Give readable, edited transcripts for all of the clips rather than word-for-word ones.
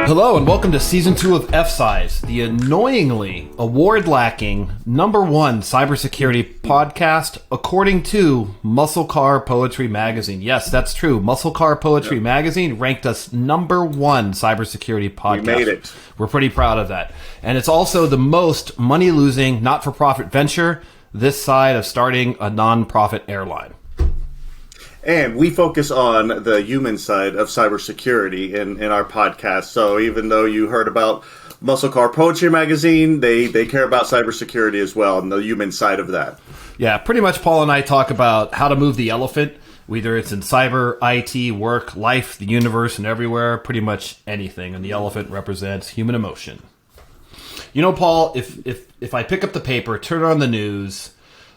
Hello and welcome to Season 2 of F-Size, the annoyingly award-lacking #1 cybersecurity podcast according to Muscle Car Poetry Magazine. Yes, that's true. Muscle Car Poetry Magazine ranked us #1 cybersecurity podcast. We made it. We're pretty proud of that. And it's also the most money-losing not-for-profit venture this side of starting a non-profit airline. And we focus on the human side of cybersecurity in our podcast. So even though you heard about Muscle Car Poetry Magazine, they care about cybersecurity as well and the human side of that. Yeah, pretty much Paul and I talk about how to move the elephant, whether it's in cyber, IT, work, life, the universe, and everywhere, pretty much anything. And the elephant represents human emotion. You know, Paul, if I pick up the paper, turn on the news,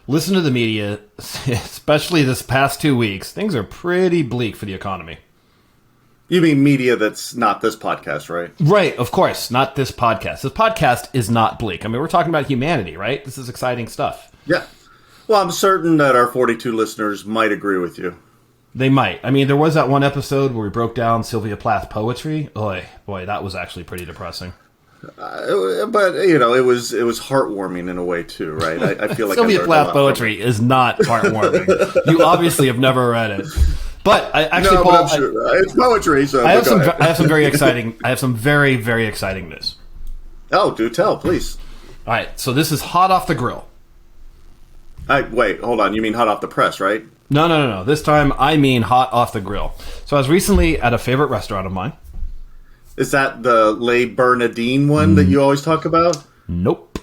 listen to the media, especially this past 2 weeks, things are pretty bleak for the economy. You mean media that's not this podcast, right? Right, of course, not this podcast. This podcast is not bleak. I mean, we're talking about humanity, right? This is exciting stuff. Yeah. Well, I'm certain that our 42 listeners might agree with you. They might. I mean, there was that one episode where we broke down Sylvia Plath poetry. Boy, that was actually pretty depressing. But you know, it was heartwarming in a way too, right? I feel like Sylvia Plath poetry is not heartwarming. You obviously have never read it, but Paul, it's poetry. So I have some very exciting. I have some very, very exciting news. Oh, do tell, please. All right, so this is hot off the grill. Wait, hold on. You mean hot off the press, right? No. This time I mean hot off the grill. So I was recently at a favorite restaurant of mine. Is that the Le Bernardin one that you always talk about? Nope.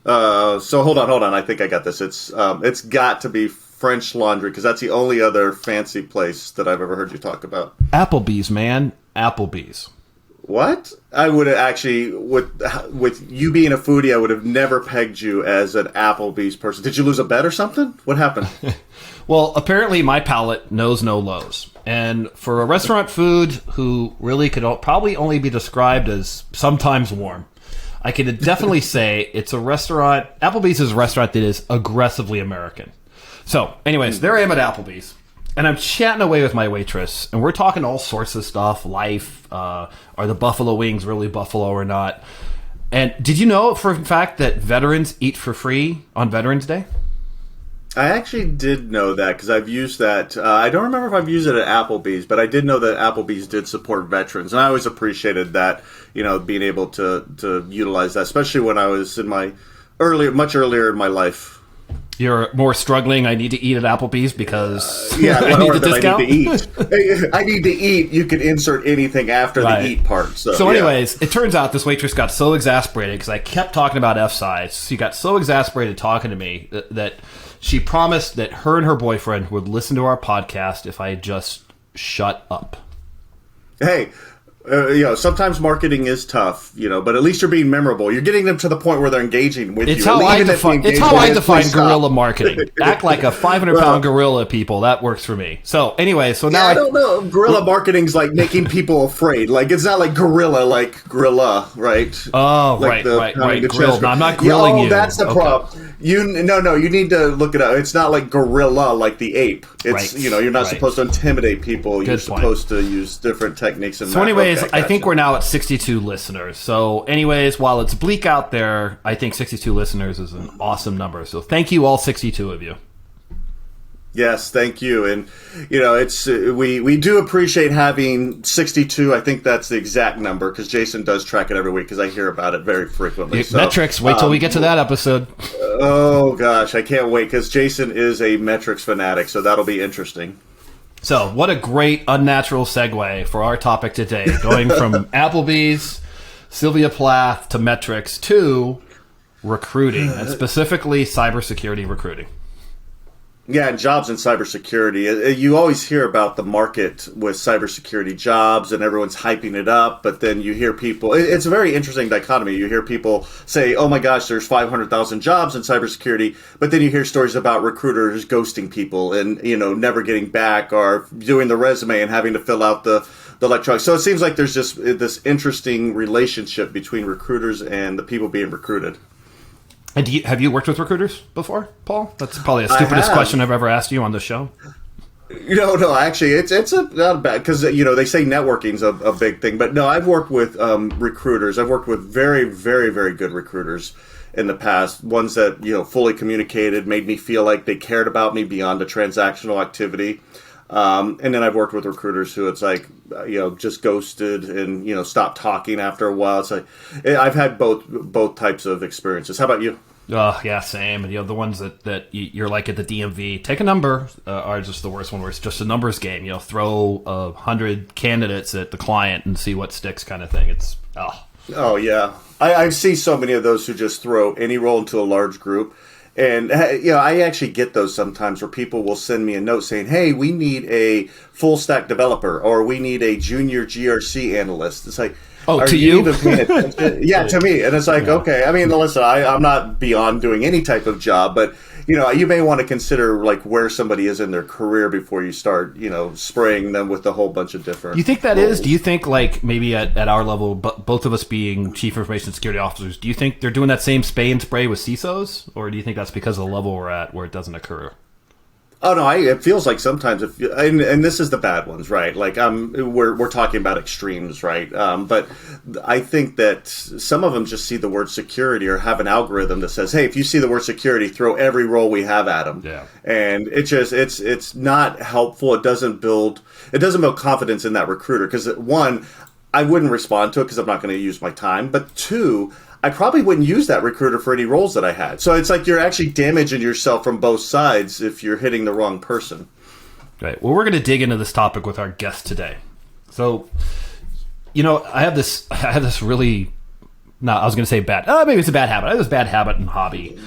So hold on. I think I got this. It's got to be French Laundry because that's the only other fancy place that I've ever heard you talk about. Applebee's, man. Applebee's. What? I would have actually, with you being a foodie, I would have never pegged you as an Applebee's person. Did you lose a bet or something? What happened? Well, apparently my palate knows no lows. And for a restaurant food who really could probably only be described as sometimes warm, I can definitely say it's a restaurant. Applebee's is a restaurant that is aggressively American. So, anyways, there I am at Applebee's. And I'm chatting away with my waitress, and we're talking all sorts of stuff, life, are the buffalo wings really buffalo or not? And did you know, for a fact, that veterans eat for free on Veterans Day? I actually did know that because I've used that. I don't remember if I've used it at Applebee's, but I did know that Applebee's did support veterans. And I always appreciated that, you know, being able to utilize that, especially when I was in my much earlier in my life. You're more struggling. I need to eat at Applebee's because I need the discount. I need to eat. I need to eat. You can insert anything after the eat part. So anyways, it turns out this waitress got so exasperated because I kept talking about F-size. She got so exasperated talking to me that she promised that her and her boyfriend would listen to our podcast if I just shut up. Hey. Sometimes marketing is tough, but at least you're being memorable. You're getting them to the point where they're engaging with you. It's how I define guerrilla marketing. Act like a 500-pound gorilla, people. That works for me. So anyway, now I don't know. Guerrilla marketing's like making people afraid. Like it's not like gorilla, like gorilla, right? Oh, like right. Grill. No, I'm not grilling you. That's the problem. You need to look it up. It's not like gorilla, like the ape. It's you're not supposed to intimidate people. You're supposed to use different techniques. So anyways, I think we're now at 62 listeners. So anyways, while it's bleak out there, I think 62 listeners is an awesome number. So thank you all 62 of you. Yes, thank you. And it's we do appreciate having 62. I think that's the exact number because Jason does track it every week because I hear about it very frequently. Metrics. Wait till we get to that episode. Oh gosh, I can't wait because Jason is a metrics fanatic, so that'll be interesting. So what a great unnatural segue for our topic today, going from Applebee's, Sylvia Plath to metrics to recruiting, and specifically cybersecurity recruiting. Yeah, and jobs in cybersecurity. You always hear about the market with cybersecurity jobs and everyone's hyping it up, but then you hear people, it's a very interesting dichotomy. You hear people say, oh my gosh, there's 500,000 jobs in cybersecurity, but then you hear stories about recruiters ghosting people and, never getting back or doing the resume and having to fill out the electronics. So it seems like there's just this interesting relationship between recruiters and the people being recruited. And have you worked with recruiters before, Paul? That's probably the stupidest question I've ever asked you on the show. No, actually, not bad because they say networking's a big thing, but no, I've worked with recruiters. I've worked with very, very, very good recruiters in the past. Ones that fully communicated, made me feel like they cared about me beyond the transactional activity. And then I've worked with recruiters who it's like just ghosted and stopped talking after a while. It's like I've had both types of experiences. How about you? Oh, yeah, same. And, the ones that you're like at the DMV, take a number, are just the worst one where it's just a numbers game. Throw 100 candidates at the client and see what sticks kind of thing. It's, oh. Oh, yeah. I see so many of those who just throw any role into a large group. And, I actually get those sometimes where people will send me a note saying, hey, we need a full stack developer or we need a junior GRC analyst. It's like, oh, to you? Yeah, to me. And it's like, okay, I mean, listen, I'm not beyond doing any type of job, but, you may want to consider like where somebody is in their career before you start, spraying them with a whole bunch of different. Do you think that roles. is? Do you think like maybe at our level, both of us being chief information security officers, do you think they're doing that same spay and spray with CISOs? Or do you think that's because of the level we're at where it doesn't occur? Oh no! It feels like sometimes, and this is the bad ones, right? Like we're talking about extremes, right? But I think that some of them just see the word security or have an algorithm that says, "Hey, if you see the word security, throw every role we have at them." Yeah. And it's not helpful. It doesn't build confidence in that recruiter because one, I wouldn't respond to it because I'm not going to use my time. But two, I probably wouldn't use that recruiter for any roles that I had. So it's like you're actually damaging yourself from both sides if you're hitting the wrong person. Right. Well, we're going to dig into this topic with our guest today. So, I have this really, no, I was going to say bad. Maybe it's a bad habit. I have this bad habit and hobby.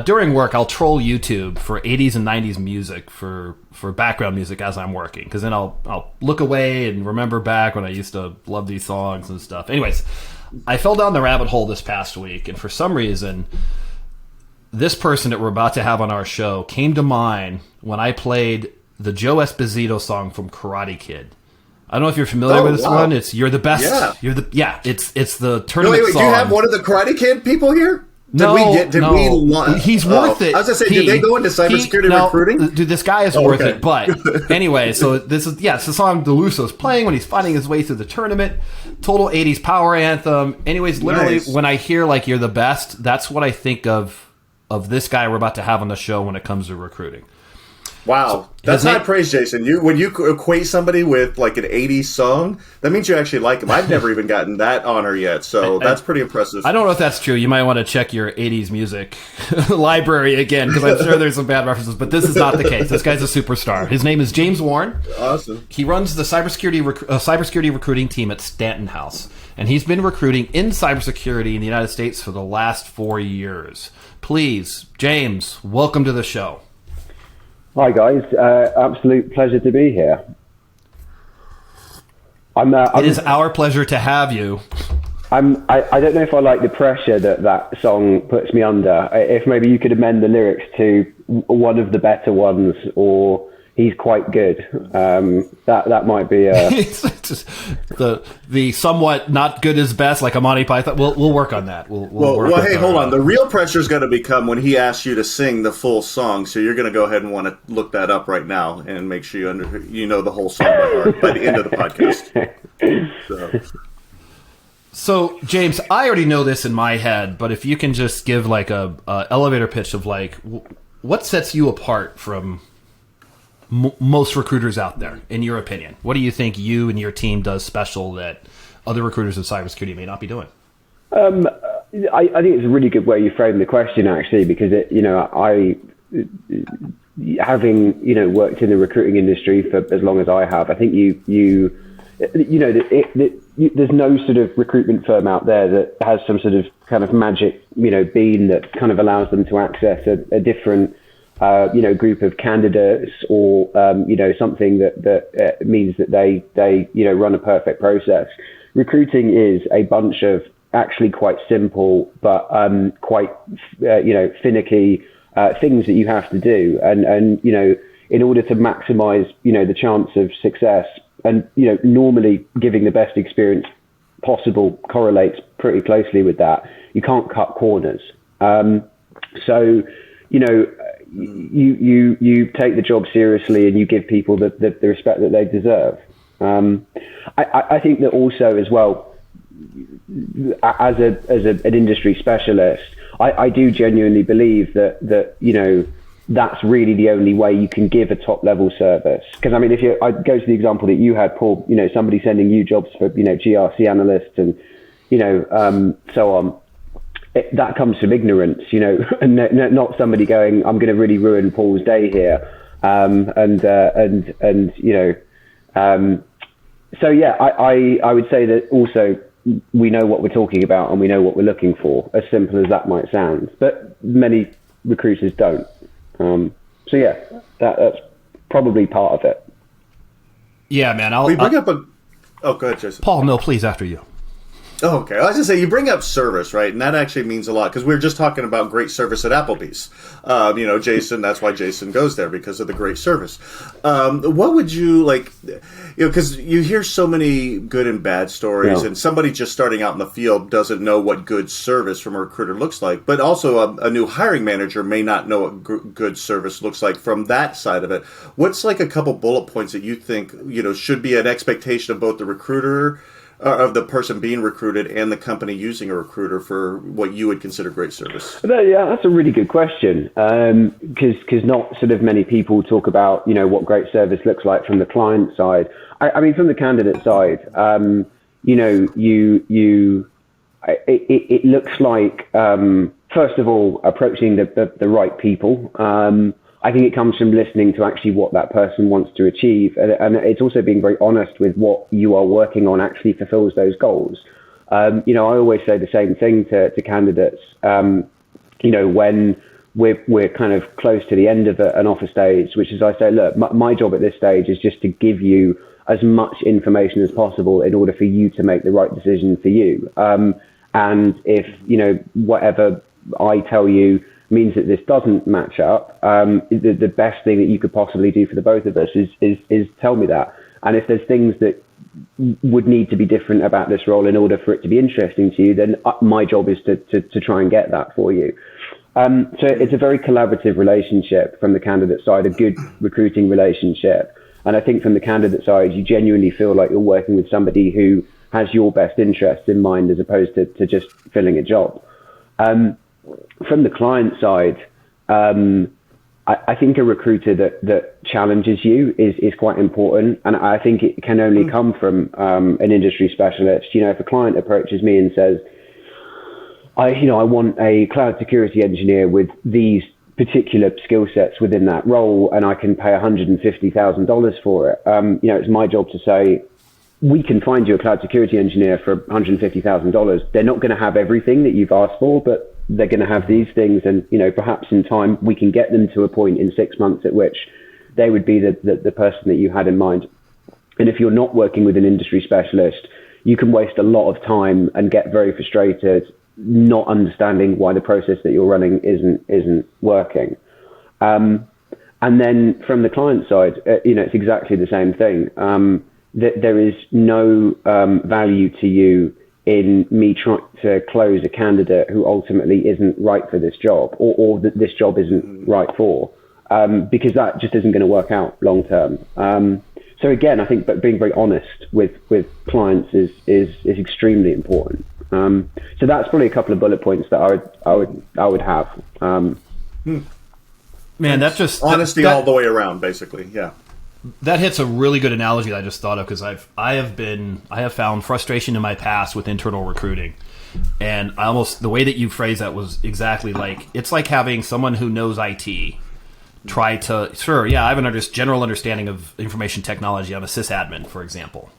During work, I'll troll YouTube for 80s and 90s music for background music as I'm working. Because then I'll look away and remember back when I used to love these songs and stuff. Anyways, I fell down the rabbit hole this past week, and for some reason, this person that we're about to have on our show came to mind when I played the Joe Esposito song from Karate Kid. I don't know if you're familiar with this one. It's "You're the Best." Yeah. It's the tournament wait, song. do you have one of the Karate Kid people here? No, he's worth it. I was gonna say, did they go into cybersecurity recruiting? Dude, this guy is worth it. But anyway, so this is it's the song DeLuso's playing when he's fighting his way through the tournament. Total 80s power anthem. Anyways, literally, when I hear like "You're the Best," that's what I think of this guy we're about to have on the show when it comes to recruiting. Wow, so that's high praise, Jason. When you equate somebody with like an 80s song, that means you actually like him. I've never even gotten that honor yet, so that's pretty impressive. I don't know if that's true. You might want to check your 80s music library again, because I'm sure there's some bad references, but this is not the case. This guy's a superstar. His name is James Warren. Awesome. He runs the cybersecurity recruiting team at Stanton House, and he's been recruiting in cybersecurity in the United States for the last 4 years. Please, James, welcome to the show. Hi guys, absolute pleasure to be here. It is our pleasure to have you. I don't know if I like the pressure that song puts me under. If maybe you could amend the lyrics to one of the better ones, or he's quite good. That might be the somewhat not good as best, like a Monty Python. We'll work on that. Well, hey, hold on. The real pressure is going to become when he asks you to sing the full song. So you're going to go ahead and want to look that up right now and make sure you know the whole song by heart by the end of the podcast. So James, I already know this in my head, but if you can just give like a elevator pitch of like what sets you apart from most recruiters out there, in your opinion. What do you think you and your team does special that other recruiters in cybersecurity may not be doing? I think it's a really good way you frame the question, actually, because having worked in the recruiting industry for as long as I have, I think there's no sort of recruitment firm out there that has some sort of kind of magic bean that kind of allows them to access a different group of candidates, or something that means that they run a perfect process. Recruiting is a bunch of actually quite simple but quite finicky things that you have to do, and in order to maximize the chance of success, and normally giving the best experience possible correlates pretty closely with that. You can't cut corners. So you take the job seriously and you give people the respect that they deserve. I think that also as well, as an industry specialist, I do genuinely believe that that's really the only way you can give a top level service. Because I mean, I go to the example that you had, Paul, somebody sending you jobs for GRC analysts and so on. That comes from ignorance, and not somebody going, I'm going to really ruin Paul's day here, So yeah, I would say that also we know what we're talking about and we know what we're looking for, as simple as that might sound, but many recruiters don't. So yeah, that's probably part of it. Yeah, man. We bring up a. Oh, go ahead, Jason. Paul, no, please, after you. Oh, okay. I was going to say, you bring up service, right? And that actually means a lot, because we were just talking about great service at Applebee's. Jason, that's why Jason goes there, because of the great service. What would you, because you hear so many good and bad stories, and somebody just starting out in the field doesn't know what good service from a recruiter looks like, but also a new hiring manager may not know what good service looks like from that side of it. What's a couple bullet points that you think, should be an expectation of both the recruiter, of the person being recruited, and the company using a recruiter for what you would consider great service? Yeah, that's a really good question, because not sort of many people talk about what great service looks like from the client side. I mean, from the candidate side, it looks like first of all approaching the right people. I think it comes from listening to actually what that person wants to achieve. And it's also being very honest with what you are working on actually fulfills those goals. I always say the same thing to candidates, when we're kind of close to the end of an offer stage, which is I say, look, my job at this stage is just to give you as much information as possible in order for you to make the right decision for you. And if, whatever I tell you means that this doesn't match up, the best thing that you could possibly do for the both of us is tell me that. And if there's things that would need to be different about this role in order for it to be interesting to you, then my job is to try and get that for you. So it's a very collaborative relationship from the candidate side, a good recruiting relationship. And I think from the candidate side, you genuinely feel like you're working with somebody who has your best interests in mind as opposed to just filling a job. From the client side, I think a recruiter that challenges you is quite important, and I think it can only come from an industry specialist. If a client approaches me and says, I want a cloud security engineer with these particular skill sets within that role, and I can pay $150,000 for it. It's my job to say, we can find you a cloud security engineer for $150,000. They're not going to have everything that you've asked for, but they're going to have these things, and perhaps in time we can get them to a point in 6 months at which they would be the person that you had in mind. And if you're not working with an industry specialist, you can waste a lot of time and get very frustrated, not understanding why the process that you're running isn't working. And then from the client side, it's exactly the same thing. That there is no value to you in me trying to close a candidate who ultimately isn't right for this job, or that this job isn't right for, because that just isn't going to work out long term. So again, I think being very honest with clients is extremely important. So that's probably a couple of bullet points that I would have. Man, that's just honesty all the way around, basically. Yeah. That hits a really good analogy that I just thought of, because I have found frustration in my past with internal recruiting, and the way that you phrased that was exactly it's like having someone who knows IT try to I have a general understanding of information technology. I'm a sysadmin, for example,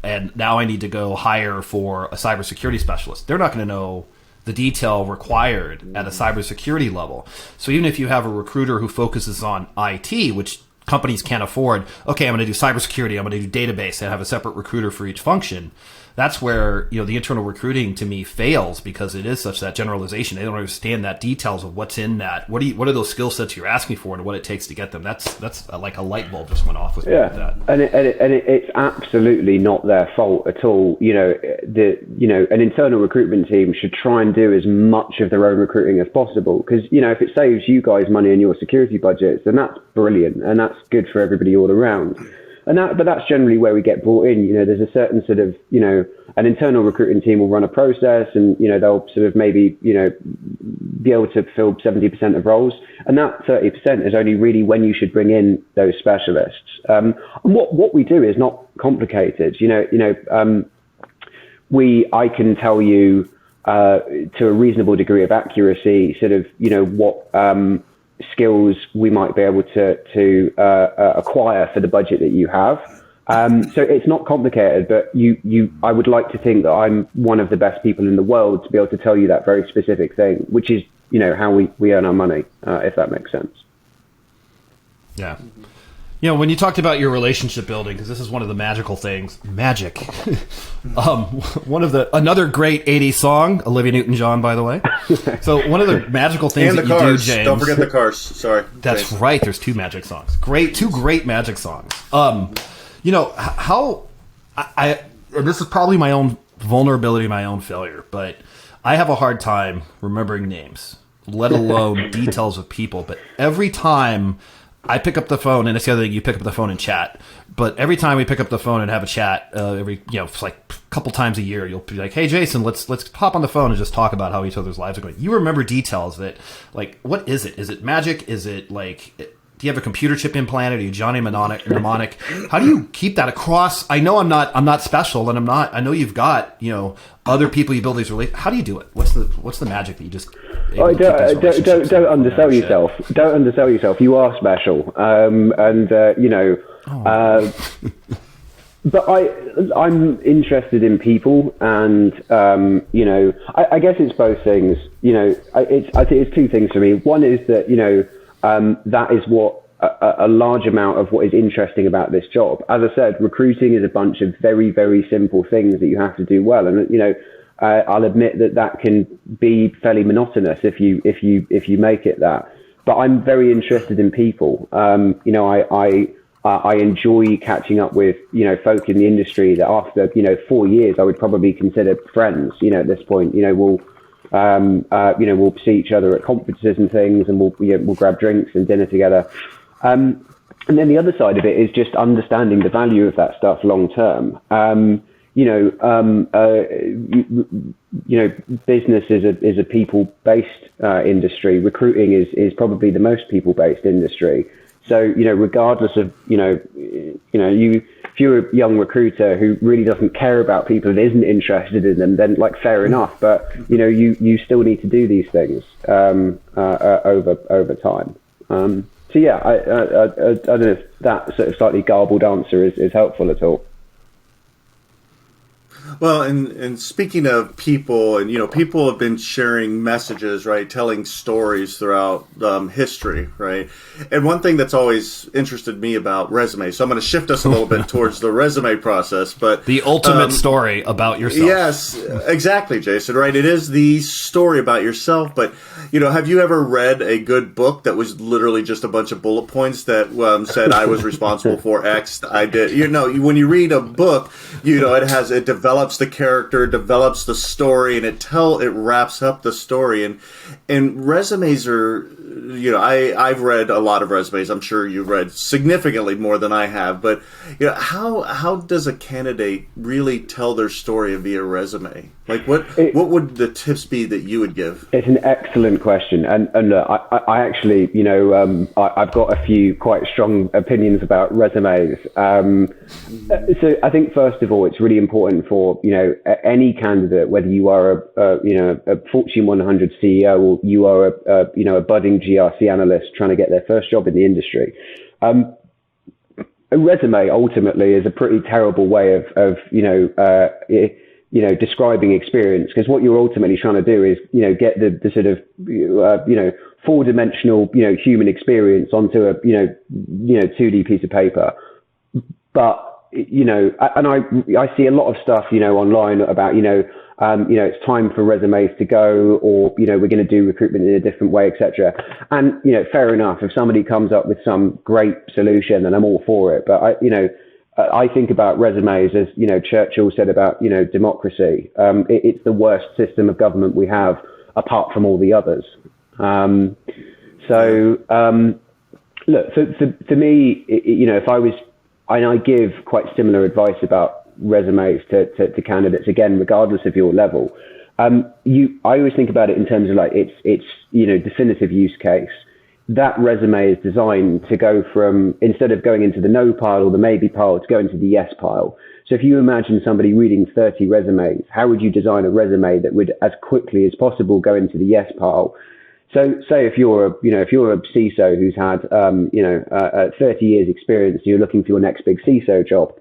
and now I need to go hire for a cybersecurity specialist. They're not going to know the detail required at a cybersecurity level. So even if you have a recruiter who focuses on IT, which companies can't afford, okay, I'm going to do cybersecurity, I'm going to do database, and have a separate recruiter for each function. That's where, the internal recruiting to me fails, because it is such that generalization. They don't understand that details of what's in that. What are those skill sets you're asking for and what it takes to get them? That's like a light bulb just went off with me with that. And it's absolutely not their fault at all. An internal recruitment team should try and do as much of their own recruiting as possible, because, if it saves you guys money in your security budgets, then that's brilliant and that's good for everybody all around. But that's generally where we get brought in. There's a certain sort of, an internal recruiting team will run a process, and, they'll sort of maybe, be able to fill 70% of roles. And that 30% is only really when you should bring in those specialists. And what we do is not complicated. I can tell you to a reasonable degree of accuracy, sort of, what skills we might be able to acquire for the budget that you have. So it's not complicated, but I would like to think that I'm one of the best people in the world to be able to tell you that very specific thing, which is, how we earn our money, if that makes sense. Yeah. When you talked about your relationship building, because this is one of the magical things, magic. Another great 80s song, Olivia Newton-John, by the way. So one of the magical things that you do, James. Don't forget the Cars. Sorry. That's James. right. There's two magic songs. Two great magic songs. How and this is probably my own vulnerability, my own failure, but I have a hard time remembering names, let alone details of people. But every time I pick up the phone, and it's the other thing, you pick up the phone and chat. But every time we pick up the phone and have a chat, it's like a couple times a year, you'll be like, "Hey, Jason, let's hop on the phone and just talk about how each other's lives are going." You remember details that, like, what is it? Is it magic? Is it like, do you have a computer chip implanted? Are you Johnny Mnemonic? How do you keep that across? I know I'm not special, and I know you've got, other people you build these relationships. How do you do it? What's the magic that you just? Don't undersell yourself. Don't undersell yourself. You are special, but I'm interested in people, and I guess it's both things. I think it's two things for me. One is that that is what a large amount of what is interesting about this job. As I said, recruiting is a bunch of very, very simple things that you have to do well, and I'll admit that can be fairly monotonous if you make it that. But I'm very interested in people. I enjoy catching up with folk in the industry that after 4 years I would probably consider friends. At this point, we'll see each other at conferences and things, and we'll grab drinks and dinner together. And then the other side of it is just understanding the value of that stuff long term. Business is a people-based industry. Recruiting is probably the most people-based industry. So, regardless of, if you're a young recruiter who really doesn't care about people and isn't interested in them, then fair enough. But, you still need to do these things over time. So yeah, I don't know if that sort of slightly garbled answer is helpful at all. Well, and speaking of people, and people have been sharing messages, right, telling stories throughout history, right. And one thing that's always interested me about resumes, so I'm going to shift us a little bit towards the resume process, but the ultimate story about yourself. Yes, exactly, Jason. Right, it is the story about yourself. But have you ever read a good book that was literally just a bunch of bullet points that said I was responsible for X, I did? When you read a book, it develops the character, develops the story, and it wraps up the story. And resumes are, I've read a lot of resumes. I'm sure you've read significantly more than I have. But how does a candidate really tell their story via resume? Like what would the tips be that you would give? It's an excellent question, and look, I actually, I've got a few quite strong opinions about resumes. So I think first of all, it's really important for any candidate, whether you are a Fortune 100 CEO or you are a budding GRC analyst trying to get their first job in the industry. A resume ultimately is a pretty terrible way of describing experience, because what you're ultimately trying to do is get the sort of four-dimensional, human experience onto a, 2D piece of paper. But, and I see a lot of stuff, online about, it's time for resumes to go, or, we're going to do recruitment in a different way, etc. And, fair enough. If somebody comes up with some great solution, then I'm all for it. But I think about resumes as, Churchill said about, democracy. It's the worst system of government we have, apart from all the others. Look, for me, if I was, and I give quite similar advice about resumes to candidates, again, regardless of your level. I always think about it in terms of like it's definitive use case. That resume is designed to go from, instead of going into the no pile or the maybe pile, to go into the yes pile. So if you imagine somebody reading 30 resumes, how would you design a resume that would, as quickly as possible, go into the yes pile? So say if you're a CISO who's had 30 years experience, you're looking for your next big CISO job.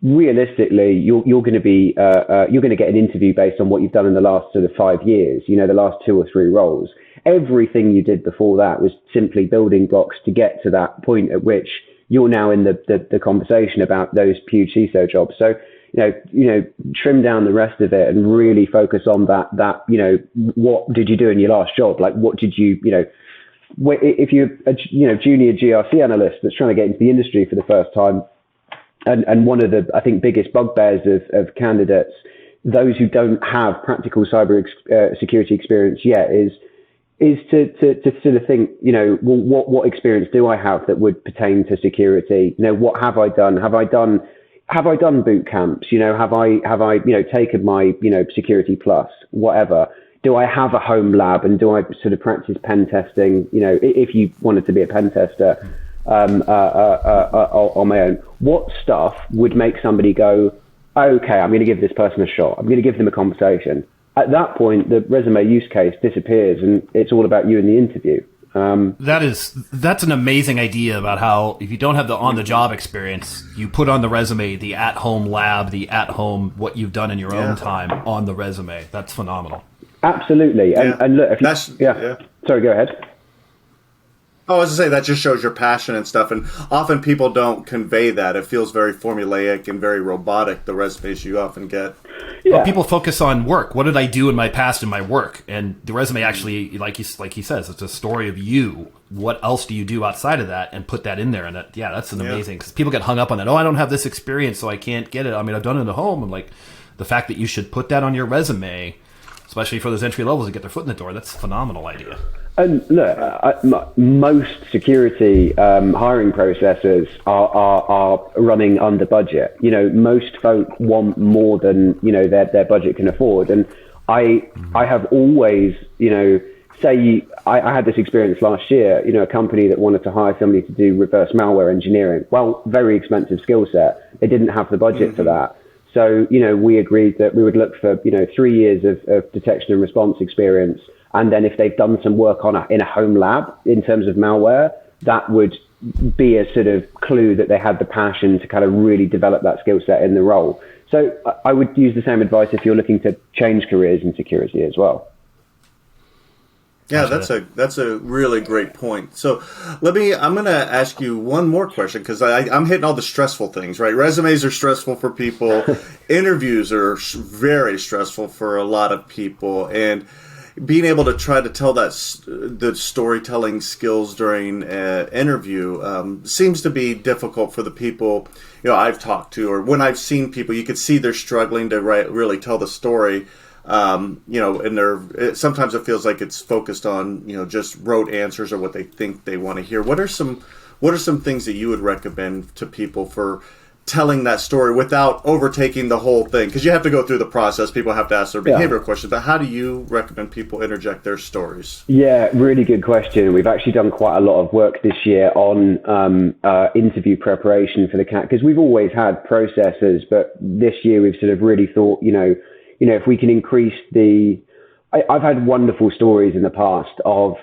Realistically, you're going to be you're going to get an interview based on what you've done in the last sort of 5 years. The last 2 or 3 roles. Everything you did before that was simply building blocks to get to that point at which you're now in the conversation about those huge CISO jobs. So trim down the rest of it and really focus on that what did you do in your last job? Like what did you if you're a junior GRC analyst that's trying to get into the industry for the first time. And one of the, I think, biggest bugbears of candidates, those who don't have practical cyber security experience yet, is to sort of think, what experience do I have that would pertain to security? What have I done? Have I done boot camps? Have I taken my Security Plus, whatever? Do I have a home lab, and do I sort of practice pen testing? If you wanted to be a pen tester. On my own, what stuff would make somebody go, okay, I'm going to give this person a shot. I'm going to give them a conversation. At that point, the resume use case disappears, and it's all about you in the interview. That's an amazing idea about how if you don't have the on-the-job experience, you put on the resume the at-home lab, the at-home what you've done in your own time on the resume. That's phenomenal. Absolutely, and look, if you, sorry, go ahead. I was to say that just shows your passion and stuff, and often people don't convey that. It feels very formulaic and very robotic, the resumes you often get. Yeah. Well, people focus on work. What did I do in my past in my work? And the resume actually, like he says, it's a story of you. What else do you do outside of that, and put that in there? And that's an amazing, because people get hung up on that. Oh, I don't have this experience, so I can't get it. I mean, I've done it at home. And like the fact that you should put that on your resume, especially for those entry levels to get their foot in the door, that's a phenomenal idea. And look, most security hiring processes are running under budget. Most folk want more than their budget can afford. And I have always say I had this experience last year. A company that wanted to hire somebody to do reverse malware engineering. Well, very expensive skill set. They didn't have the budget for that. So we agreed that we would look for 3 years of detection and response experience. And then if they've done some work in a home lab in terms of malware, that would be a sort of clue that they had the passion to kind of really develop that skill set in the role. So I would use the same advice if you're looking to change careers in security as well. Yeah, that's a really great point. So I'm going to ask you one more question, because I'm hitting all the stressful things, right? Resumes are stressful for people. Interviews are very stressful for a lot of people. And being able to try to tell the storytelling skills during an interview seems to be difficult for the people I've talked to, or when I've seen people, you can see they're struggling to really tell the story. And sometimes it feels like it's focused on just rote answers or what they think they want to hear. What are some things that you would recommend to people for telling that story without overtaking the whole thing? Because you have to go through the process. People have to ask their behavioral questions. But how do you recommend people interject their stories? Yeah, really good question. We've actually done quite a lot of work this year on interview preparation for the CAT, because we've always had processes, but this year we've sort of really thought, if we can increase I've had wonderful stories in the past of,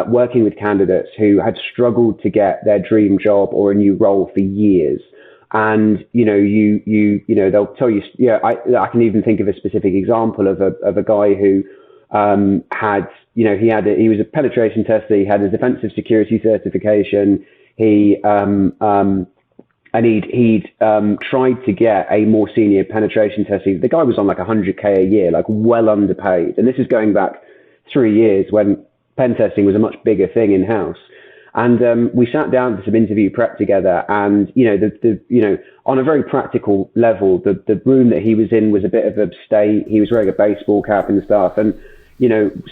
working with candidates who had struggled to get their dream job or a new role for years. And, they'll tell you, I can even think of a specific example of a guy who had, he was a penetration tester. He had a defensive security certification. And he'd tried to get a more senior penetration testing. The guy was on like $100K a year, like well underpaid. And this is going back 3 years when pen testing was a much bigger thing in house. And we sat down for some interview prep together. And on a very practical level, the room that he was in was a bit of a state. He was wearing a baseball cap and stuff. And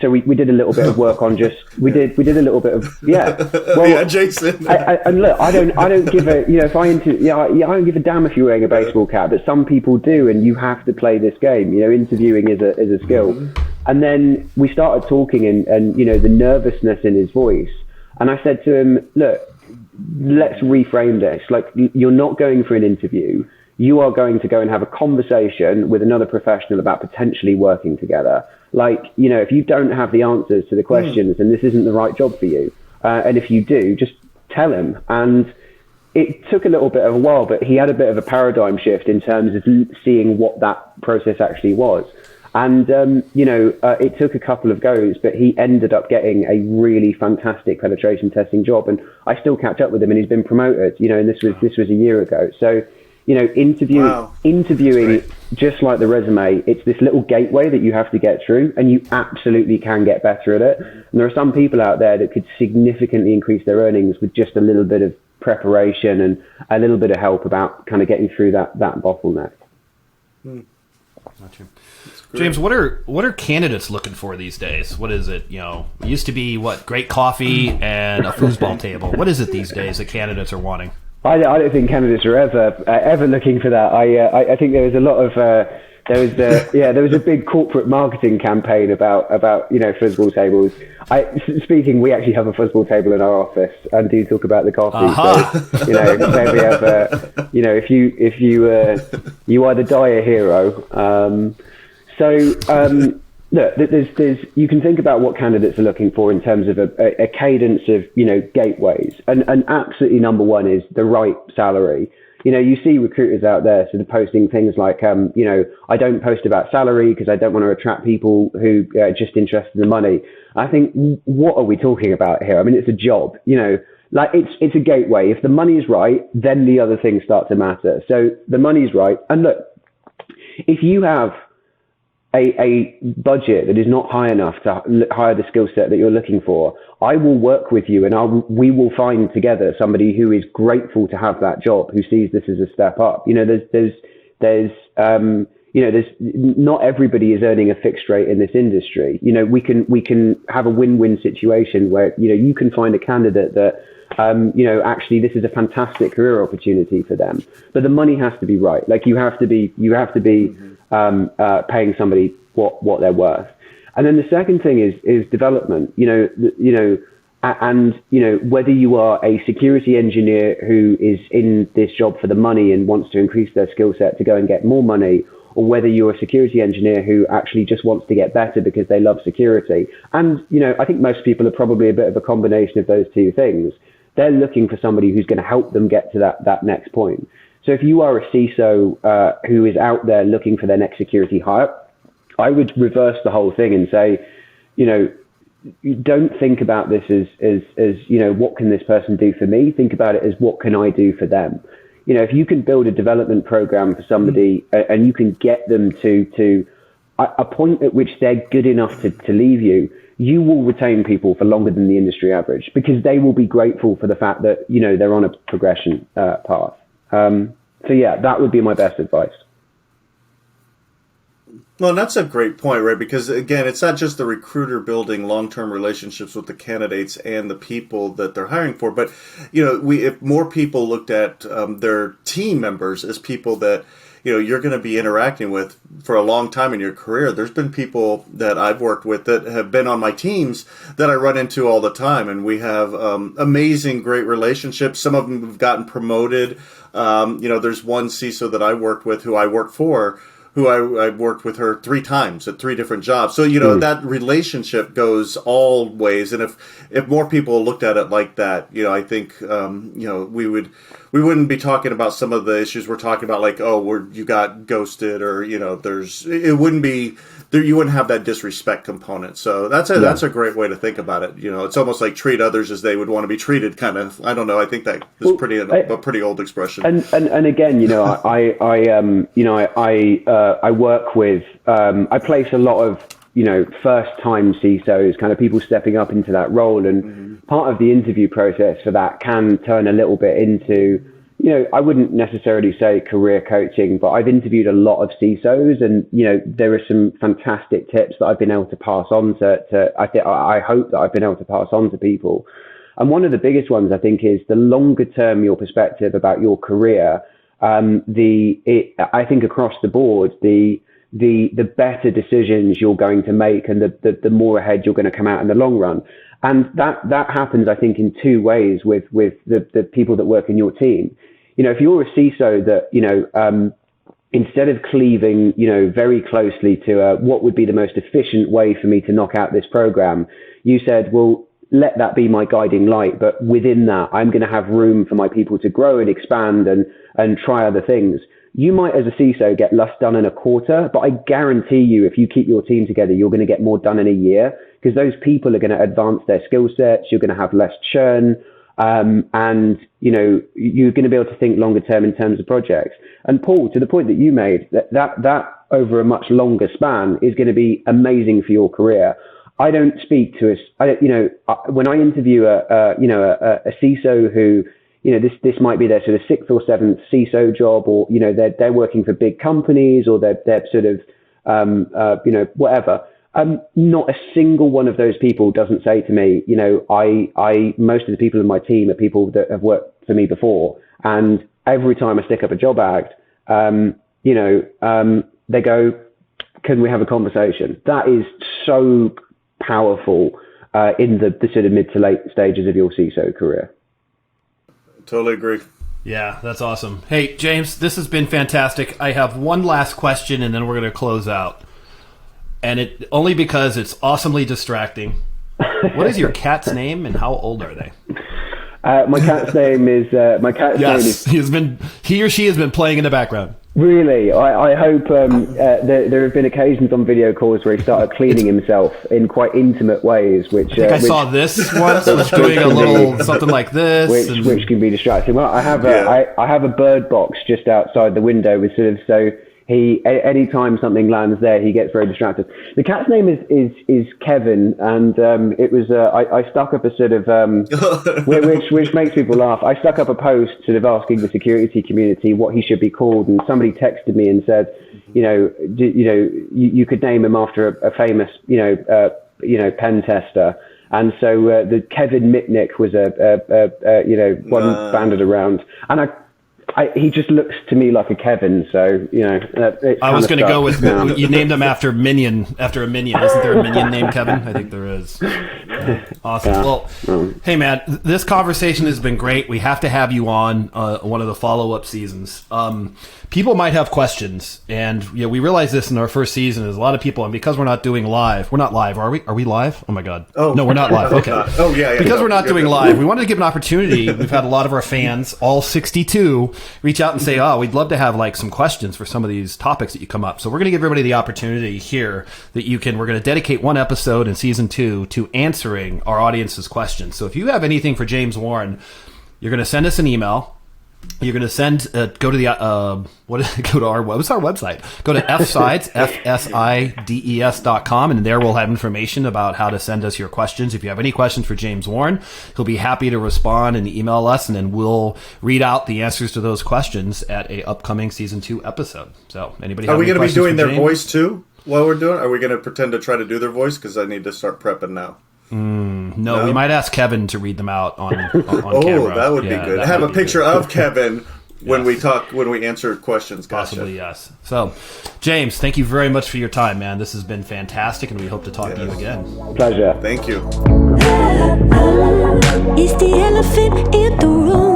so we did a little bit of work on we did a little bit of, well, yeah, Jason. And look, I don't give a, I don't give a damn if you're wearing a baseball cap, but some people do, and you have to play this game. Interviewing is a skill. And then we started talking, and the nervousness in his voice, and I said to him, look, let's reframe this. Like, you're not going for an interview. You are going to go and have a conversation with another professional about potentially working together. Like, if you don't have the answers to the questions, then this isn't the right job for you. And if you do, just tell him. And it took a little bit of a while, but he had a bit of a paradigm shift in terms of seeing what that process actually was. And, it took a couple of goes, but he ended up getting a really fantastic penetration testing job. And I still catch up with him, and he's been promoted, and this was a year ago. So, interviewing, just like the resume, it's this little gateway that you have to get through, and you absolutely can get better at it. And there are some people out there that could significantly increase their earnings with just a little bit of preparation and a little bit of help about kind of getting through that bottleneck. Gotcha. James, what are candidates looking for these days? What is it? It used to be great coffee and a foosball table. What is it these days that candidates are wanting? I don't think candidates are ever looking for that. I think there was a lot of there was a big corporate marketing campaign about foosball tables. We actually have a foosball table in our office and do talk about the coffee. So, maybe have if you either die a hero. Look, there's you can think about what candidates are looking for in terms of a cadence of gateways, and absolutely number one is the right salary. You see recruiters out there sort of posting things like, I don't post about salary because I don't want to attract people who are just interested in the money. I think, what are we talking about here? I mean, it's a job, like it's a gateway. If the money's right, then the other things start to matter. So the money's right. And look, if you have a budget that is not high enough to hire the skill set that you're looking for, I will work with you, and we will find together somebody who is grateful to have that job, who sees this as a step up. There's not everybody is earning a fixed rate in this industry. We can have a win-win situation where you can find a candidate that actually this is a fantastic career opportunity for them, but the money has to be right. Like you have to be paying somebody what they're worth. And then the second thing is development. And whether you are a security engineer who is in this job for the money and wants to increase their skill set to go and get more money, or whether you're a security engineer who actually just wants to get better because they love security. And I think most people are probably a bit of a combination of those two things. They're looking for somebody who's going to help them get to that next point. So if you are a CISO who is out there looking for their next security hire, I would reverse the whole thing and say, don't think about this as what can this person do for me? Think about it as what can I do for them? If you can build a development program for somebody and you can get them to a point at which they're good enough to leave you, you will retain people for longer than the industry average, because they will be grateful for the fact that, they're on a progression path. So yeah, that would be my best advice. Well, and that's a great point, right? Because again, it's not just the recruiter building long-term relationships with the candidates and the people that they're hiring for, but if more people looked at their team members as people that you're going to be interacting with for a long time in your career. There's been people that I've worked with that have been on my teams that I run into all the time, and we have amazing, great relationships. Some of them have gotten promoted. There's one CISO that I worked with who I work for, who I worked with her 3 times at 3 different jobs. So, that relationship goes all ways. And if more people looked at it like that, I think, we we wouldn't be talking about some of the issues we're talking about, like, oh, you got ghosted, or it wouldn't be there. You wouldn't have that disrespect component. So that's a great way to think about it. It's almost like treat others as they would want to be treated. Kind of. I don't know. I think that is a pretty old expression. And again, I work with I place a lot of first-time CISOs, kind of people stepping up into that role, and part of the interview process for that can turn a little bit into, I wouldn't necessarily say career coaching, but I've interviewed a lot of CISOs, and there are some fantastic tips that I've been able to pass on I hope that I've been able to pass on to people. And one of the biggest ones, I think, is the longer term your perspective about your career. I think across the board, the better decisions you're going to make, and the more ahead you're going to come out in the long run. And that happens, I think, in two ways with the people that work in your team. If you're a CISO that, instead of cleaving, very closely to what would be the most efficient way for me to knock out this program, you said, well, let that be my guiding light. But within that, I'm going to have room for my people to grow and expand and try other things. You might, as a CISO, get less done in a quarter, but I guarantee you, if you keep your team together, you're going to get more done in a year, because those people are going to advance their skill sets. You're going to have less churn, and you're going to be able to think longer term in terms of projects. And Paul, to the point that you made, that over a much longer span is going to be amazing for your career. I don't speak to when I interview a CISO who, this might be their sort of 6th or 7th CISO job, or, they're working for big companies, or they're sort of, whatever. Not a single one of those people doesn't say to me, most of the people in my team are people that have worked for me before. And every time I stick up a job act, they go, can we have a conversation? That is so powerful in the sort of mid to late stages of your CISO career. Totally agree. Yeah, that's awesome. Hey, James, this has been fantastic. I have one last question, and then we're going to close out. And it only because it's awesomely distracting. What is your cat's name, and how old are they? My cat's name is he or she has been playing in the background. Really, I hope there have been occasions on video calls where he started cleaning himself in quite intimate ways. I saw this once. Was doing a little something like this, which can be distracting. Well, I have a bird box just outside the window with so. Anytime something lands there, he gets very distracted. The cat's name is Kevin, and it was I stuck up a sort of which makes people laugh. I stuck up a post sort of asking the security community what he should be called, and somebody texted me and said, you could name him after a famous pen tester. And so the Kevin Mitnick was one banded around, and he just looks to me like a Kevin, so I was going to go with you named him after a minion. Isn't there a minion named Kevin? I think there is. Awesome. Yeah. Well, hey man, this conversation has been great. We have to have you on one of the follow-up seasons. People might have questions, and we realized this in our first season. Is a lot of people, and because we're not doing live, we're not live, are we? Are we live? Oh my god! Oh no, we're not live. Okay. Oh yeah. Because we're not doing live, we wanted to give an opportunity. We've had a lot of our fans, all 62, reach out and say, "Oh, we'd love to have like some questions for some of these topics that you come up." So we're going to give everybody the opportunity here that you can. We're going to dedicate one episode in season 2 to answering our audience's questions. So if you have anything for James Warren, you're going to send us an email. You're going to send go to our website. Go to fsides fsides.com, and there we'll have information about how to send us your questions. If you have any questions for James Warren, he'll be happy to respond and email us, and then we'll read out the answers to those questions at a upcoming season 2 episode. So anybody have Are we going to be doing their voice too while we're doing it? Are we going to pretend to try to do their voice? Because I need to start prepping now. No, we might ask Kevin to read them out on camera. Oh, that would be good. Have a picture of Kevin when we answer questions. Gotcha. Possibly, yes. So, James, thank you very much for your time, man. This has been fantastic, and we hope to talk to you again. Pleasure. Thank you. Is the elephant in the room?